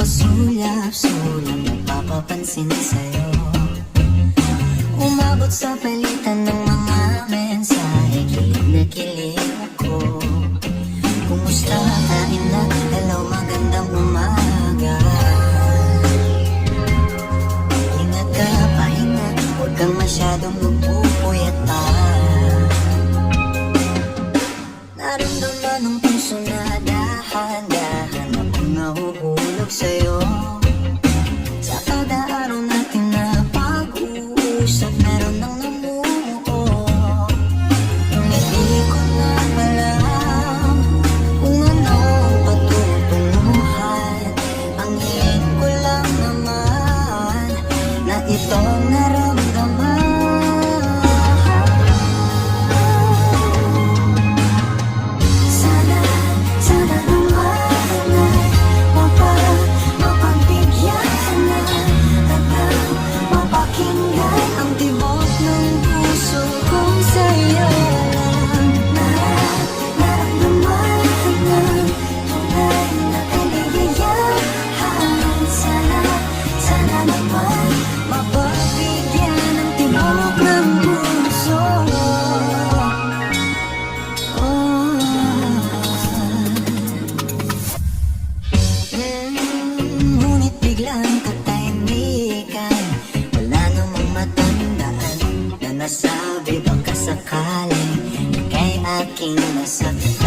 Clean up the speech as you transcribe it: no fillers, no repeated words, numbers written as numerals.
pasulyap-sulyap, nagpapapansin sa'yo. Umabot sa palitan ng mga mensahe, kilig na kilig ako. Kumusta, kain na, hello, magandang umaga. Ingat ka, pahinga, huwag kang masyadong magpupuyat pa. Naramdaman ng puso na dahan-dahan akong nahuhulog sa'yo. Sa kada araw natin na pag-uusap, meron nang namumuo. Hindi ko na alam kung ano ang patutunguhan. Ang hiling ko lang naman na itong naramdaman. Sana naman mapagbigyan na at mapakinggan ang tibok ng puso kong sa'yo lang. Naramdaman ng tunay na kaligayahan. Sana naman mapagbigyan ang tibok ng puso. Ngunit biglang katahimikan, wala namang matandaan na nasabi baka sakaling ika'y aking nasaktan.